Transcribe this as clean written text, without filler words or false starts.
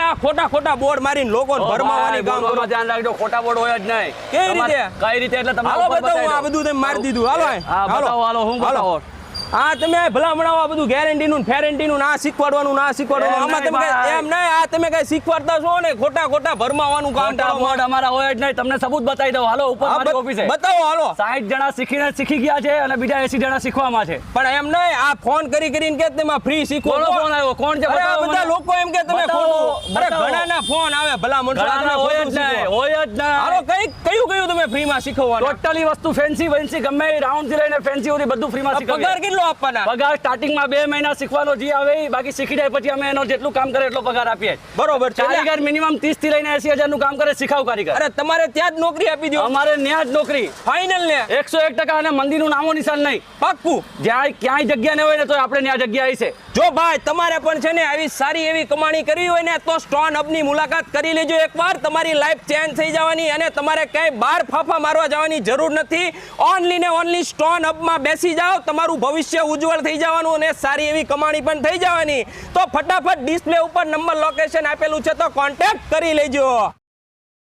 આ ખોટા બોર્ડ મારીને લોકોને ભરમાવાની કામ કરો. ધ્યાન રાખજો, ખોટા બોર્ડ હોય જ નહીં. કઈ રીતે? કઈ રીતે એટલે તમને હાલો બતાવો, આ બધું તમે મારી દીધું. હાલો હાલો હું બતાવો. હા તમે ભલા હમણાં આ બધું ગેરંટી નું ફેરંટી નું ના શીખવાડવાનું આમાં તમે એમ નહીં, આ તમે કઈ શીખવાડતા છો ને ખોટા ભરમાવાનું કામ કરો. બોર્ડ અમારા હોય જ નહીં. તમને સબૂત બતાવી દઉં. હાલો ઉપર મારી ઓફિસે બતાવો. હાલો 60 જણા શીખી ગયા છે અને બીજા 80 જણા શીખવામાં છે. પણ એમ નહીં, આ ફોન કરીને કે તમે ફ્રી શીખો. કોનો ફોન આવ્યો? કોણ છે? બધા લોકો એમ કે તમે ખોટું. અરે ઘણાના ફોન આવે ભલા માણસો. હોય જ નહીં. હાલો કયું તમે ફ્રી માં શીખવવાનું? ટોટલી વસ્તુ ફેન્સી ગમે રાઉન્ડ થી લઈને ફેન્સી સુધી બધું ફ્રી માં શીખવાય. પગાર કેટલો આપવાના? પગાર સ્ટાર્ટિંગ માં 2 મહિના શીખવાનો જે આવે બાકી શીખી જાય પછી અમે એનો જેટલું કામ કરે એટલો પગાર આપીએ. બરોબર. કારીગર મિનિમમ 30 થી લઈને 80,000 નું કામ કરે શીખાવ કારીગર. અરે તમારે ત્યાં જ નોકરી આપી દો. અમારે ત્યાં જ નોકરી ફાઇનલ ને 101% અને મંદિરનું નામો નિશાન નહીં. પાક્કું. જ્યાં ક્યાંય જગ્યા ન હોય ને તો આપણે ત્યાં જગ્યા આવી છે. જો ભાઈ તમારે પણ છે ને આવી સારી એવી કમાણી કરવી હોય ને તો સ્ટોન હબની મુલાકાત કરી લેજો એકવાર. તમારી લાઈફ ચેન્જ થઈ જવાની અને તમારે ક્યાંય બહાર ફાફા મારવા જવાની જરૂર નથી. ઓનલી ને ઓનલી સ્ટોન હબમાં બેસી જાઓ, તમારું ભવિષ્ય ઉજ્જવળ થઈ જવાનું અને સારી એવી કમાણી પણ થઈ જવાની. તો ફટાફટ ડિસ્પ્લે ઉપર નંબર લોકેશન આપેલું છે તો કોન્ટેક્ટ કરી લેજો.